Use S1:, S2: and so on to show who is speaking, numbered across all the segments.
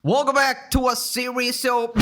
S1: Welcome back to a series so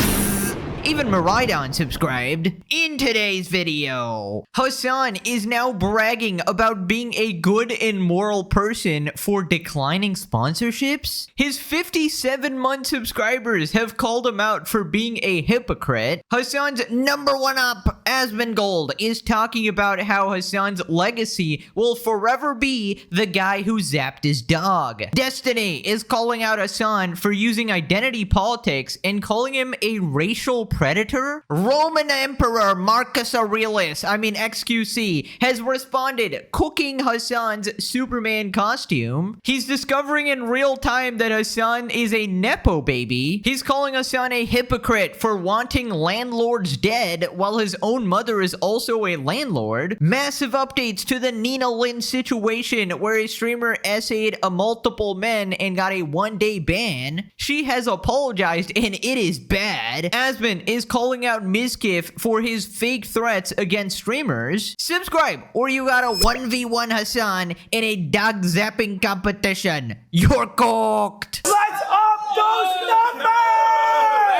S1: even Maridon subscribed. In today's video, Hasan is now bragging about being a good and moral person for declining sponsorships. His 57-month subscribers have called him out for being a hypocrite. Hasan's #1 up, Asmongold, is talking about how Hasan's legacy will forever be the guy who zapped his dog. Destiny is calling out Hasan for using identity politics and calling him a racial predator. Roman Emperor Marcus Aurelius, XQC, has responded, cooking Hasan's Superman costume. He's discovering in real time that Hasan is a Nepo baby. He's calling Hasan a hypocrite for wanting landlords dead while his own mother is also a landlord. Massive updates to the Nina Lynn situation where a streamer essayed a multiple men and got a 1-day ban. She has apologized and it is bad. Asmon is calling out Mizkif for his fake threats against streamers. Subscribe or you got a 1v1 Hasan in a dog zapping competition. You're cooked.
S2: Let's up those numbers!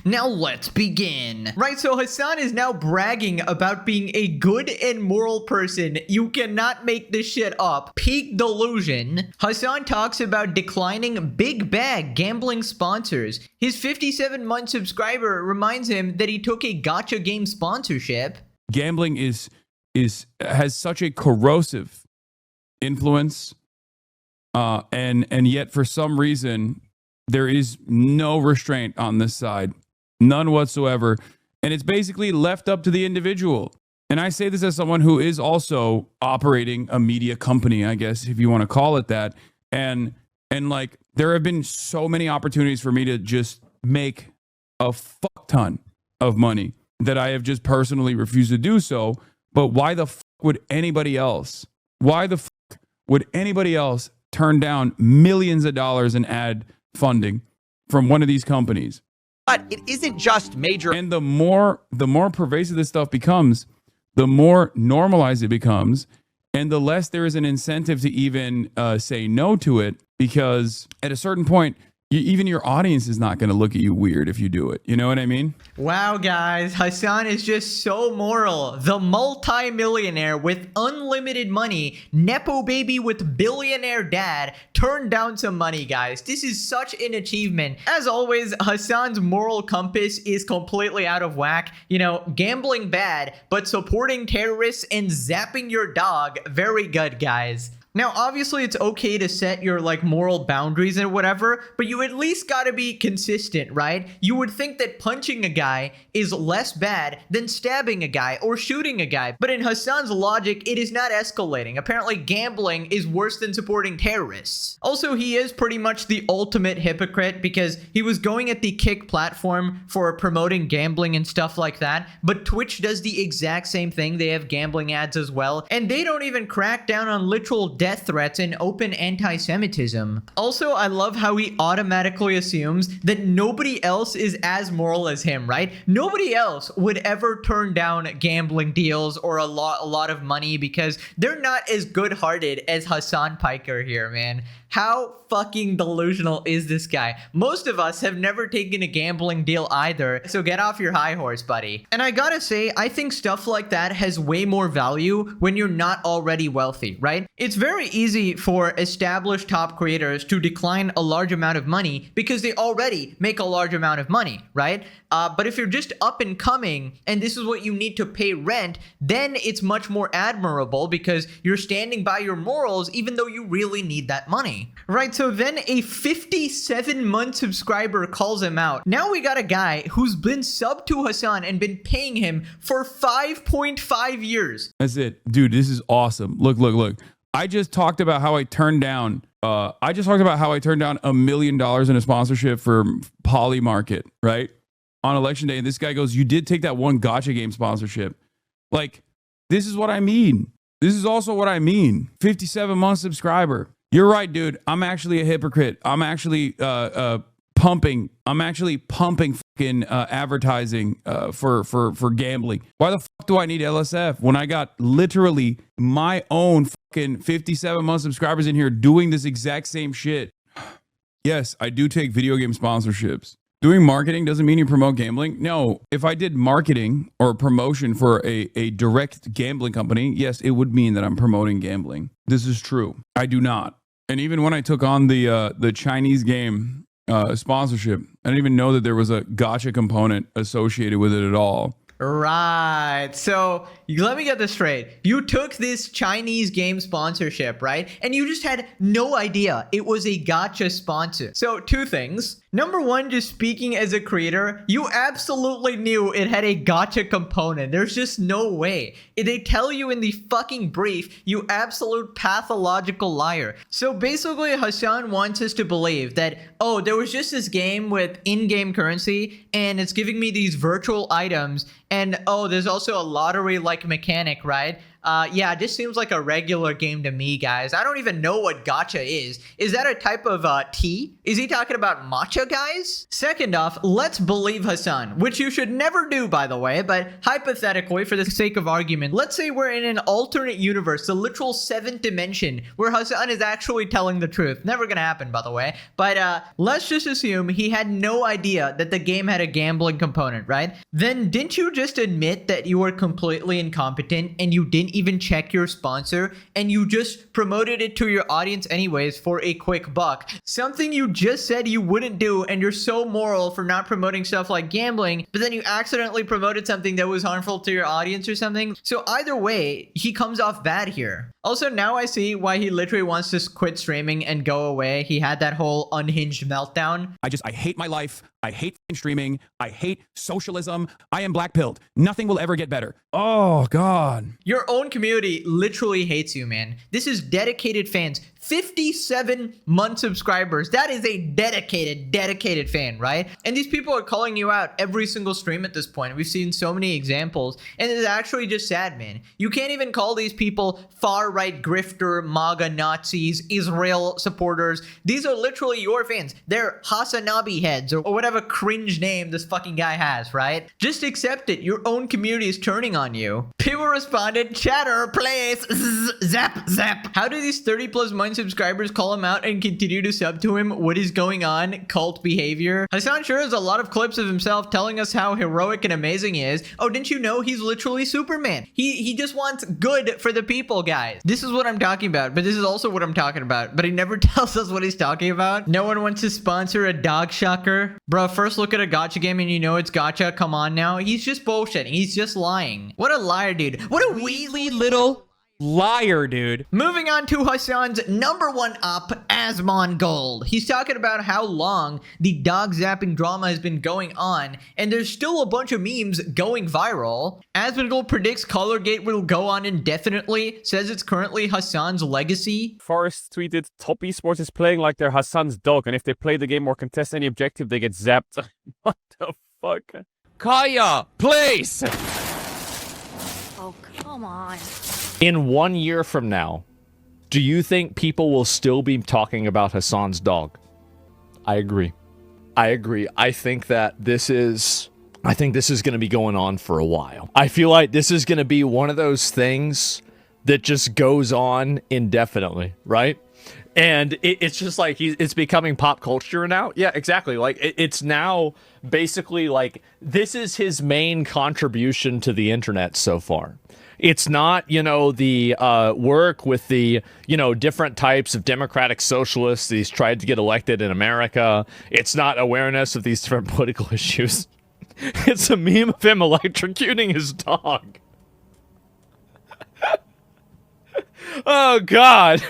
S1: Now let's begin. Right, so Hasan is now bragging about being a good and moral person. You cannot make this shit up. Peak delusion. Hasan talks about declining big bag gambling sponsors. His 57-month subscriber reminds him that he took a gacha game sponsorship.
S3: Gambling has such a corrosive influence, and yet for some reason there is no restraint on this side. None whatsoever. And it's basically left up to the individual. And I say this as someone who is also operating a media company, I guess, if you want to call it that. And like, there have been so many opportunities for me to just make a fuck ton of money that I have just personally refused to do so. But why the fuck would anybody else? Why the fuck would anybody else turn down millions of dollars in ad funding from one of these companies?
S2: But it isn't just major.
S3: And the more pervasive this stuff becomes, the more normalized it becomes, and the less there is an incentive to even say no to it, because at a certain point, even your audience is not going to look at you weird if you do it. You know what I mean?
S1: Wow, guys, Hasan is just so moral. The multi-millionaire with unlimited money, Nepo baby with billionaire dad, turned down some money, guys. This is such an achievement. As always, Hasan's moral compass is completely out of whack. You know, gambling bad, but supporting terrorists and zapping your dog, very good, guys. Now, obviously, it's okay to set your, moral boundaries and whatever, but you at least gotta be consistent, right? You would think that punching a guy is less bad than stabbing a guy or shooting a guy, but in Hasan's logic, it is not escalating. Apparently, gambling is worse than supporting terrorists. Also, he is pretty much the ultimate hypocrite because he was going at the Kick platform for promoting gambling and stuff like that, but Twitch does the exact same thing. They have gambling ads as well, and they don't even crack down on literal death threats and open anti-Semitism. Also, I love how he automatically assumes that nobody else is as moral as him, right? Nobody else would ever turn down gambling deals or a lot of money because they're not as good-hearted as Hasan Piker here, man. How fucking delusional is this guy? Most of us have never taken a gambling deal either, so get off your high horse, buddy. And I gotta say, I think stuff like that has way more value when you're not already wealthy, right? It's very easy for established top creators to decline a large amount of money because they already make a large amount of money, right? But if you're just up and coming and this is what you need to pay rent, then it's much more admirable because you're standing by your morals even though you really need that money. Right, so then a 57-month subscriber calls him out. Now we got a guy who's been subbed to Hasan and been paying him for 5.5 years.
S3: That's it. Dude, this is awesome. Look. I just talked about how I turned down $1 million in a sponsorship for Poly Market, right? On election day. And this guy goes, you did take that one gacha game sponsorship. Like, this is what I mean. This is also what I mean. 57-month subscriber. You're right, dude. I'm actually a hypocrite. I'm actually pumping fucking advertising for gambling. Why the fuck do I need LSF when I got literally my own fucking 57-month subscribers in here doing this exact same shit? Yes, I do take video game sponsorships. Doing marketing doesn't mean you promote gambling. No, if I did marketing or promotion for a direct gambling company, yes, it would mean that I'm promoting gambling. This is true. I do not. And even when I took on the Chinese game sponsorship, I didn't even know that there was a gotcha component associated with it at all.
S1: Right. So let me get this straight. You took this Chinese game sponsorship, right? And you just had no idea it was a gotcha sponsor. So 2 things. Number 1, just speaking as a creator, you absolutely knew it had a gotcha component. There's just no way. They tell you in the fucking brief, you absolute pathological liar. So basically, Hasan wants us to believe that, oh, there was just this game with in-game currency and it's giving me these virtual items. And oh, there's also a lottery-like mechanic, right? Yeah, it just seems like a regular game to me, guys. I don't even know what gacha is. Is that a type of tea? Is he talking about matcha, guys? Second off, let's believe Hasan, which you should never do, by the way, but hypothetically, for the sake of argument, let's say we're in an alternate universe, the literal 7th dimension, where Hasan is actually telling the truth. Never gonna happen, by the way. But let's just assume he had no idea that the game had a gambling component, right? Then didn't you just admit that you were completely incompetent and you didn't even check your sponsor and you just promoted it to your audience anyways for a quick buck? Something you just said you wouldn't do, and you're so moral for not promoting stuff like gambling, but then you accidentally promoted something that was harmful to your audience or something. So either way, he comes off bad here. Also, now I see why he literally wants to quit streaming and go away. He had that whole unhinged meltdown.
S4: I hate my life. I hate streaming. I hate socialism. I am black-pilled. Nothing will ever get better.
S3: Oh, God.
S1: Your own community literally hates you, man. This is dedicated fans. 57-month subscribers. That is a dedicated fan, right? And these people are calling you out every single stream at this point. We've seen so many examples, and it's actually just sad, man. You can't even call these people far-right grifter, MAGA Nazis, Israel supporters. These are literally your fans. They're Hasanabi heads or whatever cringe name this fucking guy has, right? Just accept it. Your own community is turning on you. People responded, chatter, place, zap, zap. How do these 30+ month subscribers call him out and continue to sub to him? What is going on? Cult behavior. Hasan sure has a lot of clips of himself telling us how heroic and amazing he is. Oh, didn't you know he's literally Superman? He just wants good for the people, guys. This is what I'm talking about, but this is also what I'm talking about. But he never tells us what he's talking about. No one wants to sponsor a dog shocker. Bro, first look at a gacha game and you know it's gacha. Come on now. He's just bullshitting. He's just lying. What a liar, dude. What a weaselly little
S2: Liar, dude.
S1: Moving on to Hasan's number 1 up, Asmon Gold. He's talking about how long the dog zapping drama has been going on, and there's still a bunch of memes going viral. Asmon Gold predicts Colorgate will go on indefinitely, says it's currently Hasan's legacy.
S5: Forrest tweeted, top esports is playing like they're Hasan's dog, and if they play the game or contest any objective, they get zapped. What the fuck?
S2: Kaya, please.
S6: Oh, come on.
S7: In 1 year from now, do you think people will still be talking about Hasan's dog? I agree. I think this is going to be going on for a while. I feel like this is going to be one of those things that just goes on indefinitely, right? And it's just like it's becoming pop culture now. Yeah, exactly. Like it's now basically like this is his main contribution to the internet so far. It's not, the work with the, different types of democratic socialists he's tried to get elected in America. It's not awareness of these different political issues. It's a meme of him electrocuting his dog. Oh, God.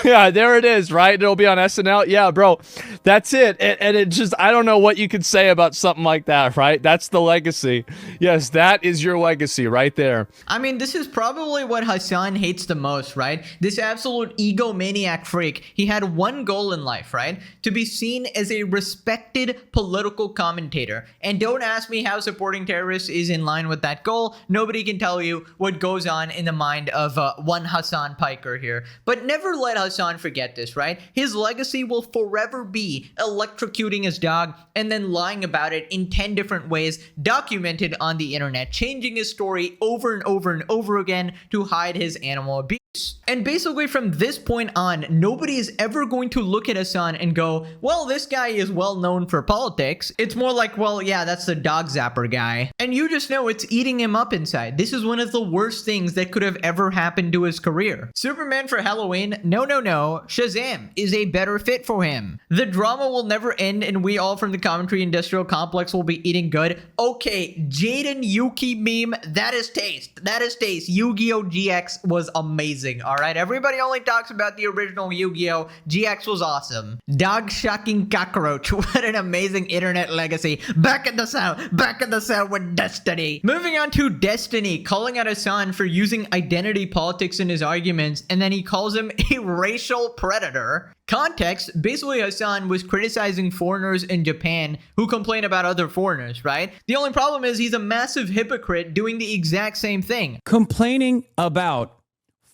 S7: Yeah, there it is, right? It'll be on SNL. Yeah, bro, that's it. And it just, I don't know what you could say about something like that, right? That's the legacy. Yes, that is your legacy right there.
S1: I mean, this is probably what Hasan hates the most, right? This absolute egomaniac freak. He had one goal in life, right? To be seen as a respected political commentator. And don't ask me how supporting terrorists is in line with that goal. Nobody can tell you what goes on in the mind of one Hasan Piker here. But never let Hasan forget this, right? His legacy will forever be electrocuting his dog and then lying about it in 10 different ways documented on the internet, changing his story over and over and over again to hide his animal abuse. And basically from this point on, nobody is ever going to look at Hasan and go, well, this guy is well known for politics. It's more like, well, yeah, that's the dog zapper guy. And you just know it's eating him up inside. This is one of the worst things that could have ever happened to his career. Superman for Halloween? No, no, no. Shazam is a better fit for him. The drama will never end and we all from the commentary industrial complex will be eating good. Okay, Jaden Yuki meme, that is taste. That is taste. Yu-Gi-Oh! GX was amazing. All right, everybody only talks about the original Yu-Gi-Oh! GX was awesome. Dog shocking cockroach. What an amazing internet legacy. Back in the cell with Destiny. Moving on to Destiny, calling out Hasan for using identity politics in his arguments, and then he calls him a racial predator. Context, basically Hasan was criticizing foreigners in Japan who complain about other foreigners, right? The only problem is he's a massive hypocrite doing the exact same thing.
S3: Complaining about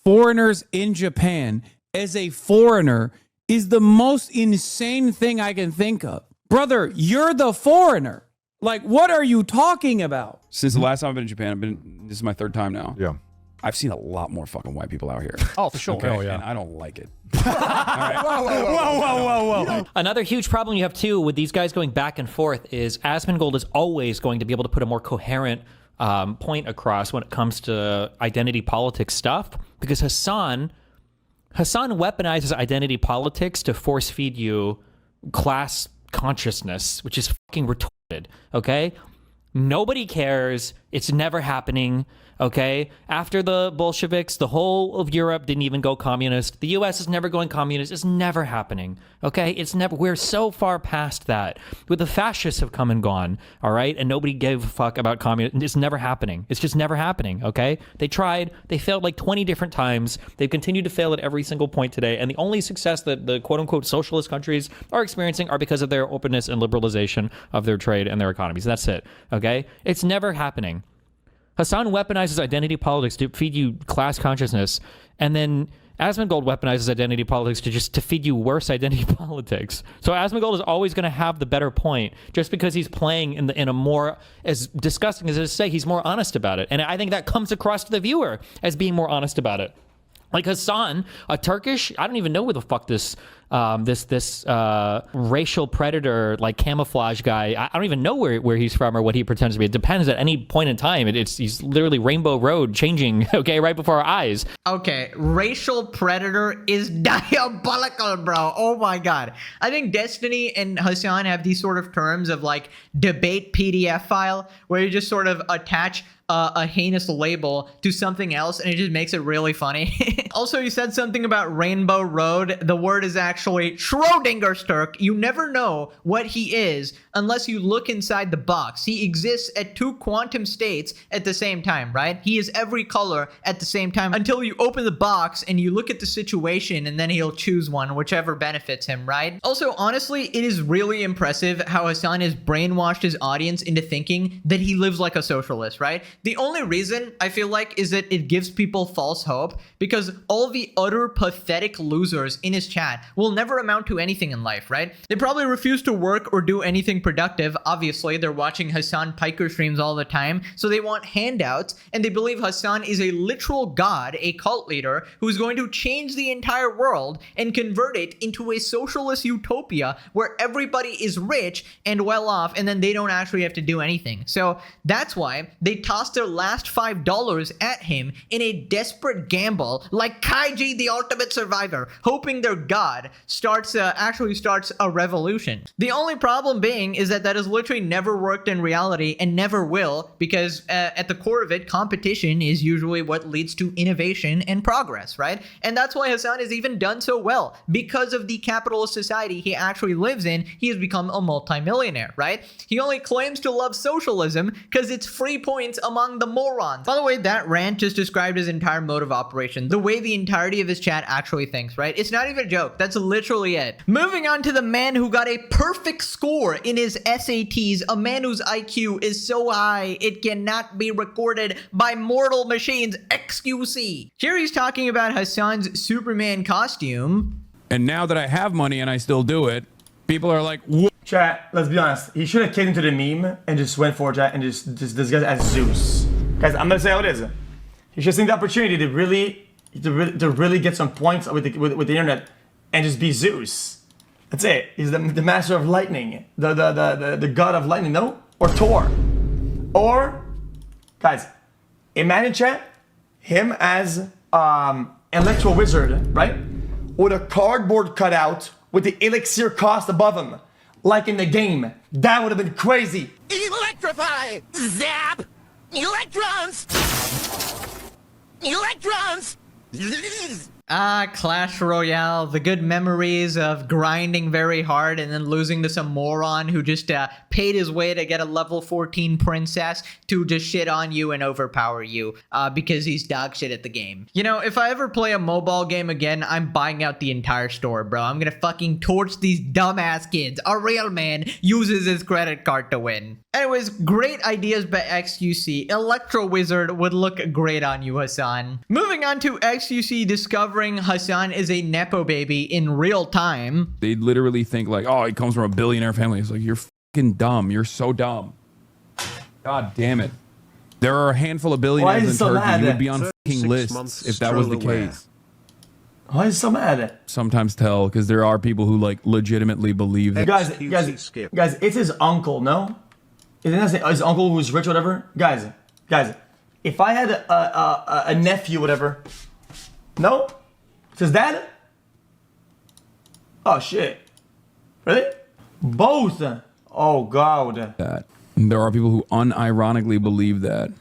S3: foreigners in Japan as a foreigner is the most insane thing I can think of. Brother, you're the foreigner. Like, what are you talking about? Since the last time I've been in Japan, this is my third time now.
S8: Yeah.
S3: I've seen a lot more fucking white people out here.
S7: Oh, for sure.
S3: Okay,
S8: Oh, yeah.
S3: and I don't like it.
S8: Whoa.
S9: Another huge problem you have too with these guys going back and forth is Asmongold is always going to be able to put a more coherent point across when it comes to identity politics stuff, because Hasan weaponizes identity politics to force feed you class consciousness, which is fucking retarded. Okay, nobody cares. It's never happening. Okay, after the Bolsheviks, the whole of Europe didn't even go communist. The US is never going communist. It's never happening. Okay, it's never. We're so far past that. With the fascists have come and gone. All right, and nobody gave a fuck about communism. It's never happening. It's just never happening. Okay, they tried. They failed like 20 different times. They've continued to fail at every single point today. And the only success that the quote unquote socialist countries are experiencing are because of their openness and liberalization of their trade and their economies. That's it. Okay, it's never happening. Hasan weaponizes identity politics to feed you class consciousness, and then Asmongold weaponizes identity politics to feed you worse identity politics. So Asmongold is always going to have the better point, just because he's playing in a more, as disgusting as it is to say, he's more honest about it, and I think that comes across to the viewer as being more honest about it. Like Hasan, a Turkish, I don't even know where the fuck this racial predator, like camouflage guy, I don't even know where he's from or what he pretends to be. It depends at any point in time. He's literally Rainbow Road changing, okay, right before our eyes.
S1: Okay, racial predator is diabolical, bro. Oh my god. I think Destiny and Hasan have these sort of terms of like debate PDF file where you just sort of attach a heinous label to something else and it just makes it really funny. Also, you said something about Rainbow Road. The word is actually Schrodinger's Turk. You never know what he is unless you look inside the box. He exists at two quantum states at the same time, right? He is every color at the same time until you open the box and you look at the situation and then he'll choose one, whichever benefits him, right? Also, honestly, it is really impressive how Hasan has brainwashed his audience into thinking that he lives like a socialist, right? The only reason I feel like is that it gives people false hope because all the utter pathetic losers in his chat will never amount to anything in life, right? They probably refuse to work or do anything productive. Obviously, they're watching Hasan Piker streams all the time, so they want handouts, and they believe Hasan is a literal god, a cult leader, who's going to change the entire world and convert it into a socialist utopia where everybody is rich and well off, and then they don't actually have to do anything. So that's why they tossed their last $5 at him in a desperate gamble, like Kaiji the Ultimate Survivor, hoping their god actually starts a revolution. The only problem being is that has literally never worked in reality and never will, because at the core of it, competition is usually what leads to innovation and progress, right? And that's why Hasan has even done so well. Because of the capitalist society he actually lives in, he has become a multimillionaire, right? He only claims to love socialism because it's free points among the morons. By the way, that rant just described his entire mode of operation, the way the entirety of his chat actually thinks, right? It's not even a joke. That's literally it. Moving on to the man who got a perfect score in his SATs, a man whose IQ is so high it cannot be recorded by mortal machines, XQC. Here he's talking about Hasan's Superman costume.
S3: And now that I have money and I still do it, people are like, what?
S10: Chat, let's be honest. He should have kicked into the meme and just went for chat and just disguised as Zeus. Guys, I'm gonna say how it is. He should have seen the opportunity to really to really get some points with the internet and just be Zeus. That's it. He's the master of lightning, the god of lightning, no? Or Thor. Or, guys, imagine chat, him as Electro Wizard, right? With a cardboard cutout with the elixir cost above him, like in the game. That would have been crazy.
S8: Electrify! Zap! Electrons! Electrons!
S1: Ah, Clash Royale, the good memories of grinding very hard and then losing to some moron who just paid his way to get a level 14 princess to just shit on you and overpower you because he's dog shit at the game. You know, if I ever play a mobile game again, I'm buying out the entire store, bro. I'm gonna fucking torch these dumbass kids. A real man uses his credit card to win. Anyways, great ideas by XQC. Electro Wizard would look great on you, Hasan. Moving on to XQC discovering Hasan is a Nepo baby in real time.
S3: They literally think like, oh, he comes from a billionaire family. It's like, you're fucking dumb. You're so dumb. God damn it. There are a handful of billionaires in Turkey. You would be on fucking lists if that was the case.
S10: Why is he so mad?
S3: Sometimes tell, because there are people who like legitimately believe that.
S10: Guys, it's his uncle, no? Isn't that his uncle who's rich or whatever? Guys, if I had a nephew, whatever, no? It's his dad? Oh, shit. Really? Both? Oh, God.
S3: That. There are people who unironically believe that.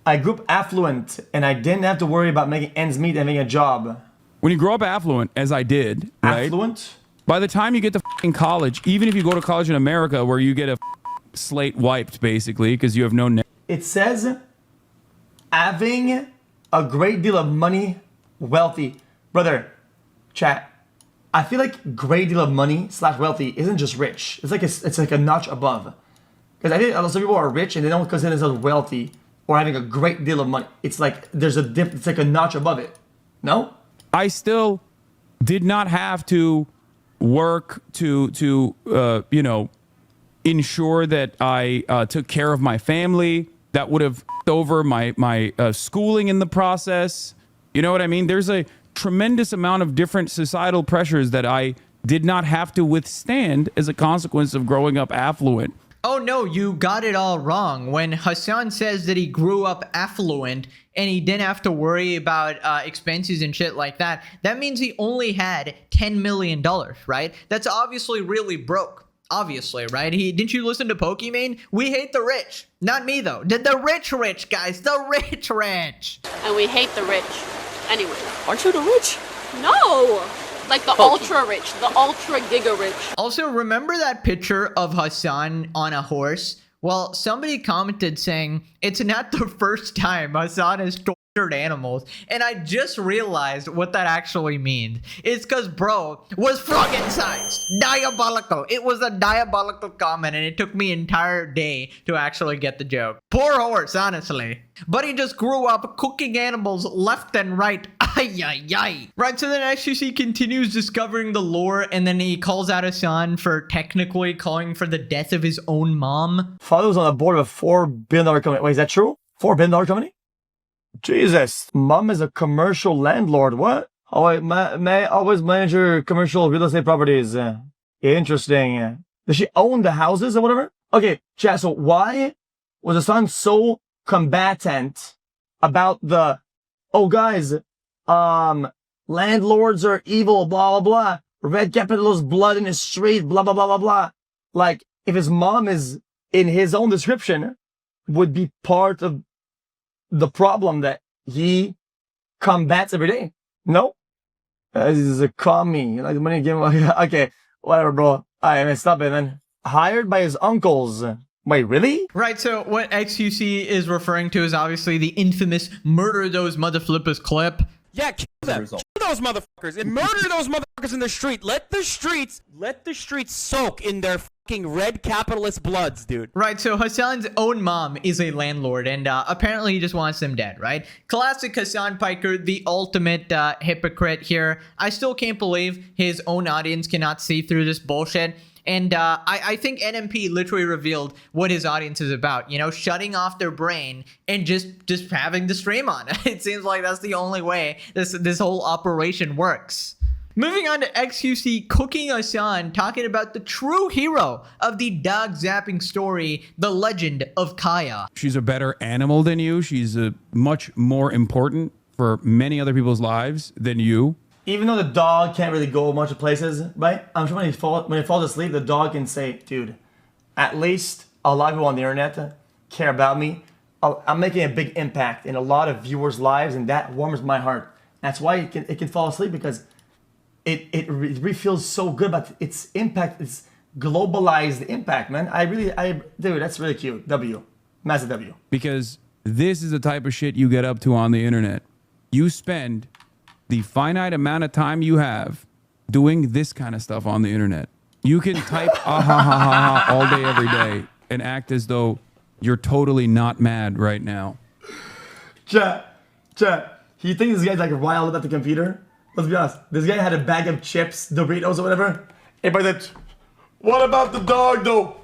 S10: I grew up affluent, and I didn't have to worry about making ends meet and having a job.
S3: When you grow up affluent, as I did, right?
S10: Affluent?
S3: By the time you get to fucking college, even if you go to college in America where you get a slate wiped, basically, because you have no...
S10: It says having a great deal of money, wealthy. Brother, chat, I feel like great deal of money / wealthy isn't just rich. It's like a notch above. Because I think some people are rich and they don't consider themselves wealthy or having a great deal of money. It's like there's a dip. It's like a notch above it. No?
S3: I still did not have to work to you know, ensure that I took care of my family. That would have over my schooling in the process. You know what I mean? There's a tremendous amount of different societal pressures that I did not have to withstand as a consequence of growing up affluent.
S1: Oh no, you got it all wrong. When Hasan says that he grew up affluent and he didn't have to worry about expenses and shit like that, that means he only had $10 million, right? That's obviously really broke. Obviously, right? Didn't you listen to Pokimane? We hate the rich. Not me, though. The rich, guys. The rich.
S6: And we hate the rich. Anyway.
S8: Aren't you the rich?
S6: No! Like the ultra rich, the ultra giga rich.
S1: Also, remember that picture of Hasan on a horse? Well, somebody commented saying, it's not the first time Hasan has tortured animals. And I just realized what that actually means. It's because bro was fucking sized. Diabolical. It was a diabolical comment and it took me an entire day to actually get the joke. Poor horse, honestly. But he just grew up cooking animals left and right. Ay, ay, ay. Right, so then XQC continues discovering the lore and then he calls out Hasan for technically calling for the death of his own mom.
S10: Father was on the board of a $4 billion company. Wait, is that true? $4 billion company? Jesus. Mom is a commercial landlord. What? Oh, wait, may always manage her commercial real estate properties. Interesting. Does she own the houses or whatever? Okay, chat, so why was Hasan so combatant about the, oh guys, landlords are evil, blah, blah, blah. Red capitalist blood in the street, blah, blah, blah, blah, blah. Like, if his mom is, in his own description, would be part of the problem that he combats every day. No? This is a commie. Like the money game. Okay, whatever, bro. I mean, stop it, man. Hired by his uncles. Wait, really?
S1: Right, so what XQC is referring to is obviously the infamous murder those motherflippers clip.
S2: Yeah, kill them. Kill those motherfuckers and murder those motherfuckers in the street. Let the streets soak in their fucking red capitalist bloods, dude.
S1: Right, so Hasan's own mom is a landlord, and apparently he just wants them dead, right? Classic Hasan Piker, the ultimate hypocrite here. I still can't believe his own audience cannot see through this bullshit. And I think NMP literally revealed what his audience is about, you know, shutting off their brain and just having the stream on. It seems like that's the only way this whole operation works. Moving on to XQC cooking Hasan, talking about the true hero of the dog zapping story, the legend of Kaya.
S3: She's a better animal than you. She's much more important for many other people's lives than you.
S10: Even though the dog can't really go a bunch of places, right? I'm sure when he falls asleep, the dog can say, dude, at least a lot of people on the internet care about me. I'm making a big impact in a lot of viewers' lives, and that warms my heart. That's why it can fall asleep, because it really feels so good about its impact. It's globalized impact, man. Dude, that's really cute. W. Massive W.
S3: Because this is the type of shit you get up to on the internet. You spend the finite amount of time you have doing this kind of stuff on the internet. You can type ah ha ha ha ha all day, every day, and act as though you're totally not mad right now.
S10: Chat. You think this guy's like wild about the computer? Let's be honest. This guy had a bag of chips, Doritos or whatever. Everybody said, what about the dog though?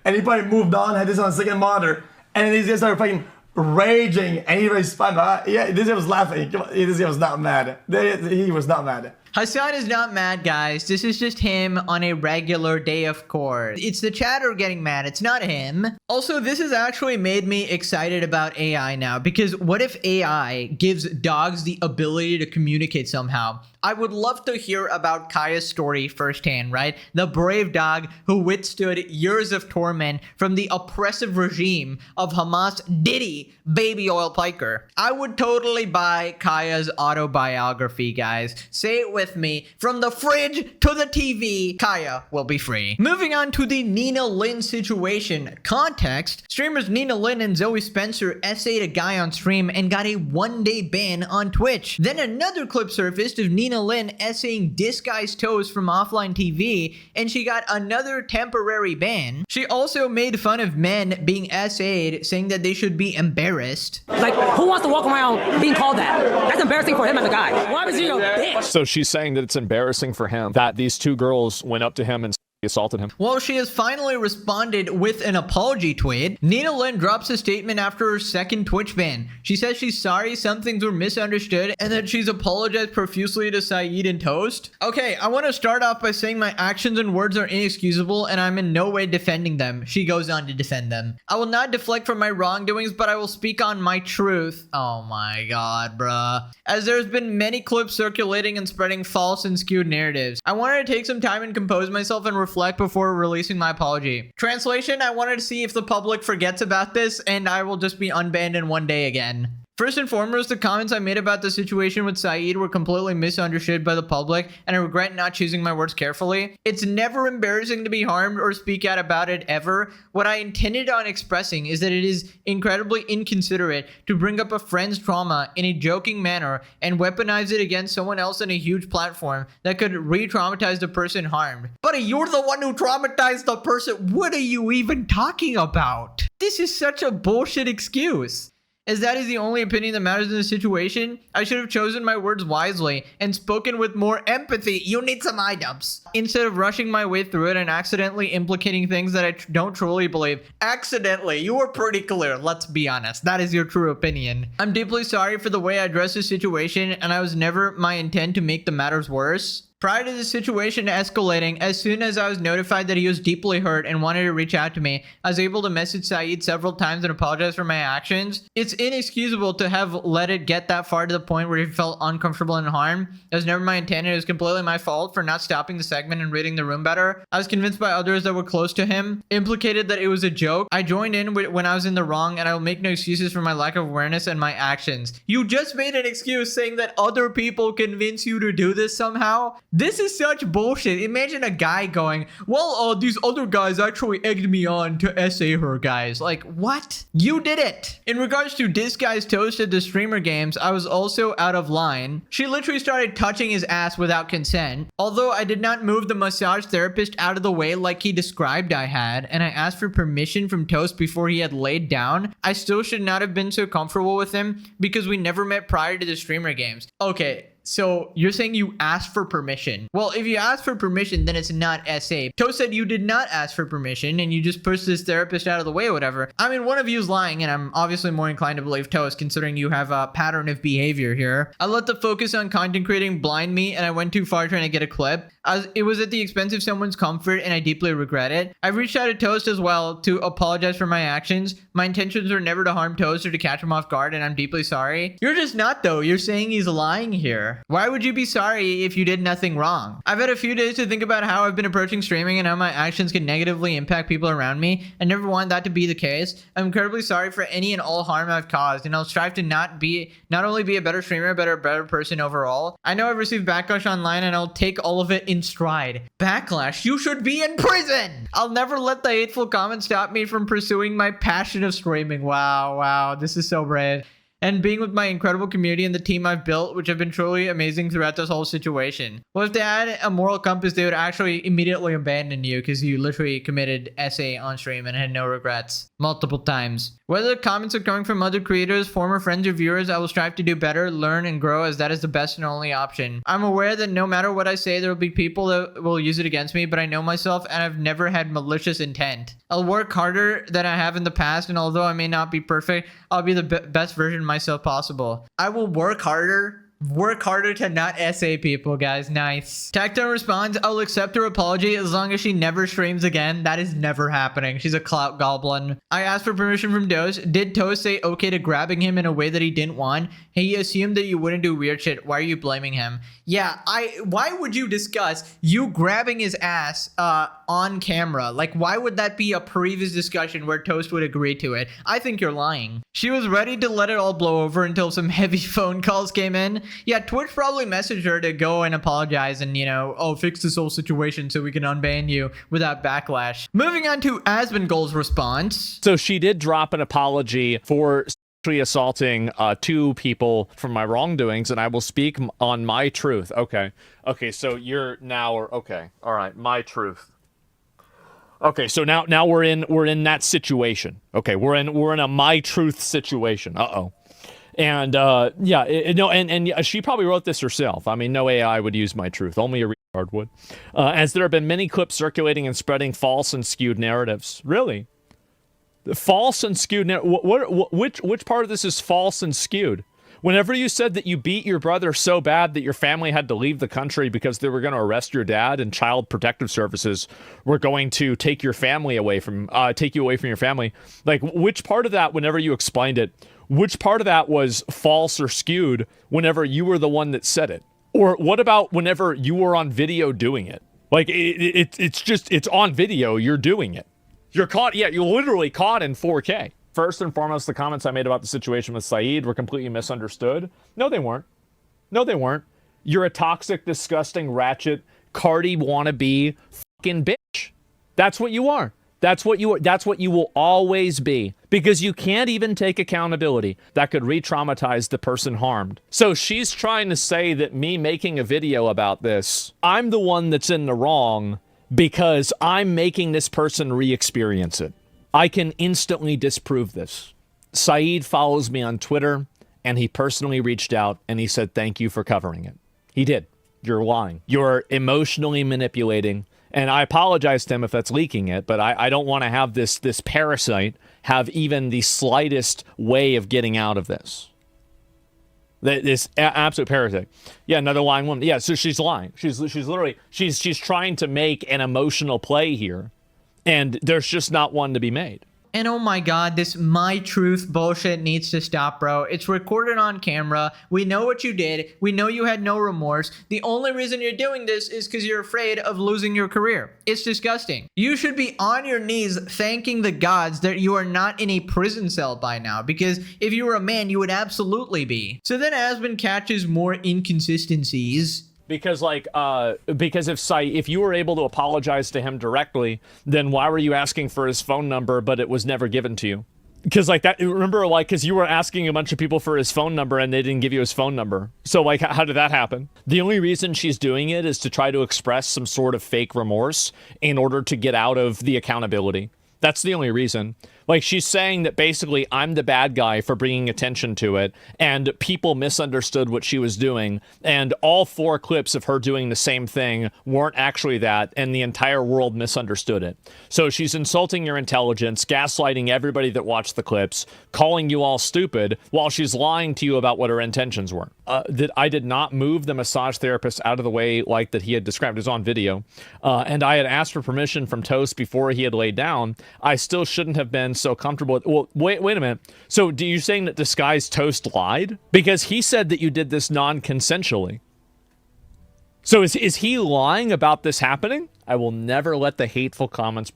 S10: And he probably moved on, had this on a second monitor. And then these guys started fucking raging. And he responded, yeah, this guy was laughing. This guy was not mad. He was not mad.
S1: Hasan is not mad, guys. This is just him on a regular day, of course. It's the chatter getting mad. It's not him. Also, this has actually made me excited about AI now, because what if AI gives dogs the ability to communicate somehow? I would love to hear about Kaya's story firsthand, right? The brave dog who withstood years of torment from the oppressive regime of Hamas Diddy Baby Oil Piker. I would totally buy Kaya's autobiography, guys. Say it with me. From the fridge to the TV, Kaya will be free. Moving on to the Nina Lynn situation. Context: streamers Nina Lynn and Zoe Spencer essayed a guy on stream and got a one-day ban on Twitch. Then another clip surfaced of Nina Lynn essaying disguised toes from offline TV, and she got another temporary ban. She also made fun of men being essayed, saying that they should be embarrassed.
S11: Like, who wants to walk around being called that? That's embarrassing for him as a guy. Why was he a bitch?
S7: So she's saying that it's embarrassing for him that these two girls went up to him and assaulted him.
S1: Well, she has finally responded with an apology tweet. Nina Lynn drops a statement after her second Twitch ban. She says she's sorry some things were misunderstood and that she's apologized profusely to Saeed and Toast. Okay, I want to start off by saying my actions and words are inexcusable and I'm in no way defending them. She goes on to defend them. I will not deflect from my wrongdoings, but I will speak on my truth. Oh my god, bruh. As there's been many clips circulating and spreading false and skewed narratives, I wanted to take some time and compose myself and reflect before releasing my apology. Translation: I wanted to see if the public forgets about this and I will just be unbanned in one day again. First and foremost, the comments I made about the situation with Saeed were completely misunderstood by the public, and I regret not choosing my words carefully. It's never embarrassing to be harmed or speak out about it ever. What I intended on expressing is that it is incredibly inconsiderate to bring up a friend's trauma in a joking manner and weaponize it against someone else on a huge platform that could re-traumatize the person harmed. But you're the one who traumatized the person. What are you even talking about? This is such a bullshit excuse. As that is the only opinion that matters in the situation, I should have chosen my words wisely and spoken with more empathy. You need some items. Instead of rushing my way through it and accidentally implicating things that I don't truly believe. Accidentally, you were pretty clear, let's be honest. That is your true opinion. I'm deeply sorry for the way I addressed the situation, and I was never my intent to make the matters worse. Prior to the situation escalating, as soon as I was notified that he was deeply hurt and wanted to reach out to me, I was able to message Saeed several times and apologize for my actions. It's inexcusable to have let it get that far to the point where he felt uncomfortable and harmed. It was never my intent, and it was completely my fault for not stopping the segment and reading the room better. I was convinced by others that were close to him, implicated that it was a joke. I joined in when I was in the wrong, and I will make no excuses for my lack of awareness and my actions. You just made an excuse saying that other people convince you to do this somehow. This is such bullshit. Imagine a guy going, well, these other guys actually egged me on to essay her, guys. Like, what? You did it. In regards to disguised toast at the streamer games, I was also out of line. She literally started touching his ass without consent. Although I did not move the massage therapist out of the way like he described I had, and I asked for permission from Toast before he had laid down, I still should not have been so comfortable with him because we never met prior to the streamer games. Okay, So you're saying you asked for permission. Well, if you asked for permission, then it's not SA. Toast said you did not ask for permission and you just pushed this therapist out of the way or whatever. I mean, one of you is lying, and I'm obviously more inclined to believe Toast considering you have a pattern of behavior here. I let the focus on content creating blind me, and I went too far trying to get a clip. It was at the expense of someone's comfort, and I deeply regret it. I've reached out to Toast as well to apologize for my actions. My intentions were never to harm Toast or to catch him off guard, and I'm deeply sorry. You're just not, though. You're saying he's lying here. Why would you be sorry if you did nothing wrong? I've had a few days to think about how I've been approaching streaming and how my actions can negatively impact people around me. I never want that to be the case. I'm incredibly sorry for any and all harm I've caused, and I'll strive to not only be a better streamer, but a better person overall. I know I've received backlash online, and I'll take all of it in stride. Backlash? You should be in prison! I'll never let the hateful comments stop me from pursuing my passion of streaming. Wow, this is so brave. And being with my incredible community and the team I've built, which have been truly amazing throughout this whole situation. Well, if they had a moral compass, they would actually immediately abandon you because you literally committed SA on stream and had no regrets multiple times. Whether the comments are coming from other creators, former friends, or viewers, I will strive to do better, learn, and grow, as that is the best and only option. I'm aware that no matter what I say, there will be people that will use it against me, but I know myself and I've never had malicious intent. I'll work harder than I have in the past, and although I may not be perfect, I'll be the best version of myself possible. I will work harder to not SA people, guys. Nice. Tactone responds, I'll accept her apology as long as she never streams again. That is never happening. She's a clout goblin. I asked for permission from Toast. Did Toast say okay to grabbing him in a way that he didn't want? He assumed that you wouldn't do weird shit. Why are you blaming him? Yeah, why would you discuss you grabbing his ass on camera? Like, why would that be a previous discussion where Toast would agree to it? I think you're lying. She was ready to let it all blow over until some heavy phone calls came in. Yeah, Twitch probably messaged her to go and apologize and, fix this whole situation so we can unban you without backlash. Moving on to Asmongold's response.
S7: So she did drop an apology for sexually assaulting two people for my wrongdoings, and I will speak on my truth. Okay, so you're now, okay, all right, my truth. Okay, so now we're in that situation. Okay, we're in a my truth situation. And and she probably wrote this herself. I mean, no AI would use my truth. Only a retard would. As there have been many clips circulating and spreading false and skewed narratives. Really? False and skewed which part of this is false and skewed? Whenever you said that you beat your brother so bad that your family had to leave the country because they were going to arrest your dad, and Child Protective Services were going to take you away from your family, like, which part of that, whenever you explained it, which part of that was false or skewed whenever you were the one that said it? Or what about whenever you were on video doing it? Like, it's on video, you're doing it. You're caught, you're literally caught in 4K. First and foremost, the comments I made about the situation with Saeed were completely misunderstood. No, they weren't. You're a toxic, disgusting, ratchet, Cardi wannabe fucking bitch. That's what you are. That's what you will always be, because you can't even take accountability. That could re-traumatize the person harmed. So she's trying to say that me making a video about this, I'm the one that's in the wrong because I'm making this person re-experience it. I can instantly disprove this. Saeed follows me on Twitter, and he personally reached out and he said, thank you for covering it. He did. You're lying. You're emotionally manipulating. And I apologize to him if that's leaking it, but I don't want to have this parasite have even the slightest way of getting out of this. This absolute parasite. Yeah, another lying woman. Yeah, so she's lying. She's literally she's trying to make an emotional play here, and there's just not one to be made.
S1: And oh my god, this my truth bullshit needs to stop, bro. It's recorded on camera. We know what you did. We know you had no remorse. The only reason you're doing this is because you're afraid of losing your career. It's disgusting. You should be on your knees thanking the gods that you are not in a prison cell by now, because if you were a man, you would absolutely be. So then Asmon catches more inconsistencies.
S7: Because if you were able to apologize to him directly, then why were you asking for his phone number, but it was never given to you? Because because you were asking a bunch of people for his phone number and they didn't give you his phone number. So how did that happen? The only reason she's doing it is to try to express some sort of fake remorse in order to get out of the accountability. That's the only reason. Like, she's saying that basically I'm the bad guy for bringing attention to it, and people misunderstood what she was doing, and all 4 clips of her doing the same thing weren't actually that, and the entire world misunderstood it. So she's insulting your intelligence, gaslighting everybody that watched the clips, calling you all stupid, while she's lying to you about what her intentions were. That I did not move the massage therapist out of the way like that he had described. It was on video. And I had asked for permission from Toast before he had laid down. I still shouldn't have been so comfortable with, well, wait a minute. So do you saying that Disguised Toast lied? Because he said that you did this non-consensually. So is he lying about this happening? I will never let the hateful comments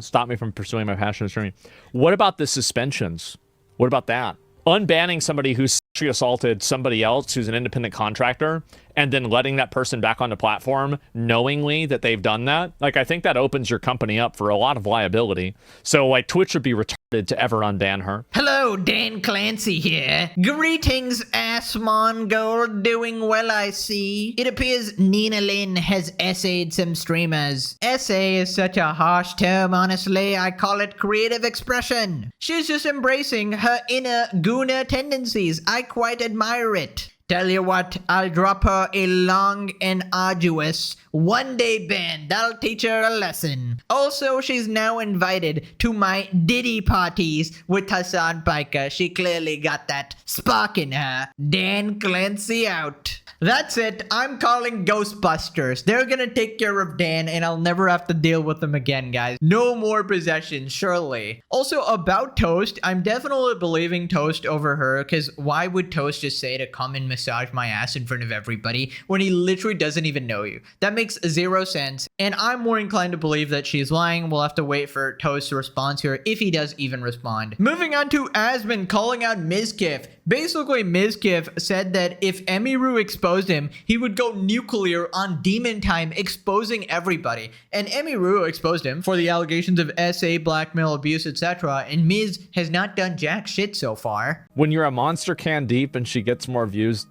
S7: stop me from pursuing my passion of streaming. What about the suspensions? What about that? Unbanning somebody who's sexually assaulted somebody else who's an independent contractor and then letting that person back on the platform knowingly that they've done that. Like, I think that opens your company up for a lot of liability. So, like, Twitch would be retarded to ever unban her.
S1: Hello, Dan Clancy here. Greetings, ass Mongol. Doing well, I see. It appears Nina Lynn has essayed some streamers. Essay is such a harsh term, honestly. I call it creative expression. She's just embracing her inner gooner tendencies. I quite admire it. Tell you what, I'll drop her a long and arduous one-day ban. That'll teach her a lesson. Also, she's now invited to my Diddy parties with Hasan Piker. She clearly got that spark in her. Dan Clancy out. That's it. I'm calling Ghostbusters. They're gonna take care of Dan and I'll never have to deal with them again, guys. No more possessions, surely. Also, about Toast, I'm definitely believing Toast over her, because why would Toast just say to come and massage my ass in front of everybody when he literally doesn't even know you? That makes 0 sense, and I'm more inclined to believe that she's lying. We'll have to wait for Toast's response here, if he does even respond. Moving on to Asmon calling out Mizkif. Basically, Mizkif said that if Emiru exposed him, he would go nuclear on Demon Time, exposing everybody. And Emiru exposed him for the allegations of SA, blackmail, abuse, etc. And Miz has not done jack shit so far.
S7: When you're a monster can deep and she gets more views.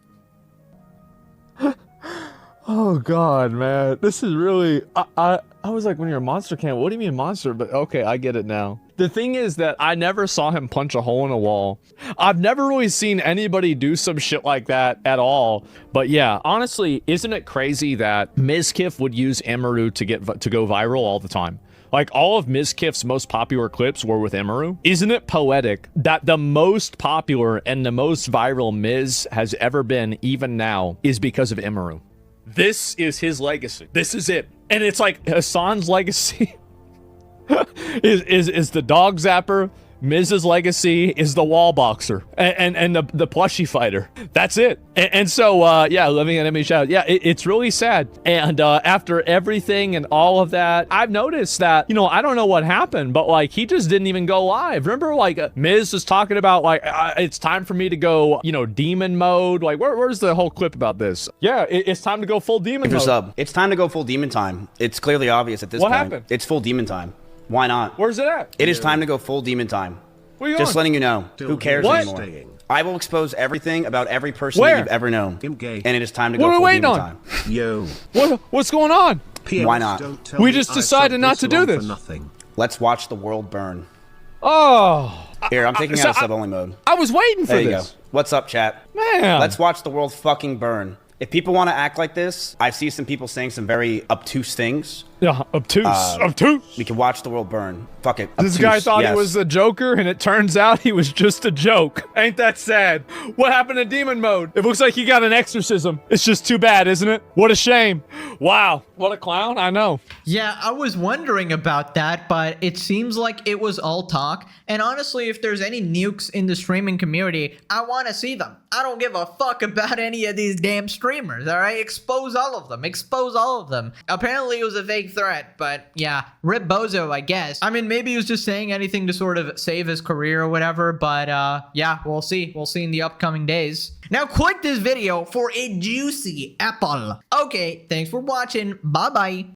S7: Oh God, man, this is really. I was like, when you're a monster can, what do you mean monster? But okay, I get it now. The thing is that I never saw him punch a hole in a wall. I've never really seen anybody do some shit like that at all. But yeah, honestly, isn't it crazy that Mizkif would use Emiru to go viral all the time? Like, all of Mizkif's most popular clips were with Emiru. Isn't it poetic that the most popular and the most viral Miz has ever been, even now, is because of Emiru? This is his legacy. This is it. And it's like Hasan's legacy is the dog zapper. Miz's legacy is the wall boxer and the plushie fighter. That's it. And so, yeah, living an enemy shout. Yeah, it's really sad. And after everything and all of that, I've noticed that, you know, I don't know what happened, but like, he just didn't even go live. Remember, like, Miz was talking about, like, it's time for me to go, you know, demon mode. Like, where's the whole clip about this? Yeah, it's time to go full demon mode.
S12: Sub. It's time to go full demon time. It's clearly obvious at this point.
S7: What happened?
S12: It's full demon time. Why not?
S7: Where's it at?
S12: It is time to go full demon time.
S7: Where you
S12: Just
S7: going?
S12: letting you know. Who cares anymore? I will expose everything about every person that you've ever known. And it is time to go full demon time.
S7: Yo. What's going on?
S12: Why not?
S7: We just decided not to do this.
S12: Let's watch the world burn.
S7: Oh.
S12: Here, I'm taking out of sub-only mode.
S7: I was waiting for
S12: there you
S7: this.
S12: Go. What's up, chat?
S7: Man.
S12: Let's watch the world fucking burn. If people want to act like this, I see some people saying some very obtuse things.
S7: Yeah, obtuse.
S12: We can watch the world burn. Fuck it.
S7: This
S12: obtuse,
S7: guy thought
S12: yes.
S7: he was a Joker, and it turns out he was just a joke. Ain't that sad? What happened to demon mode? It looks like he got an exorcism. It's just too bad, isn't it? What a shame. Wow. What a clown. I know.
S1: Yeah, I was wondering about that, but it seems like it was all talk. And honestly, if there's any nukes in the streaming community, I want to see them. I don't give a fuck about any of these damn streamers, all right? Expose all of them. Expose all of them. Apparently, it was a fake threat, but yeah, rip Bozo, I guess. I mean, maybe he was just saying anything to sort of save his career or whatever, but yeah, we'll see. We'll see in the upcoming days. Now, click this video for a juicy apple. Okay, thanks for watching. Bye-bye.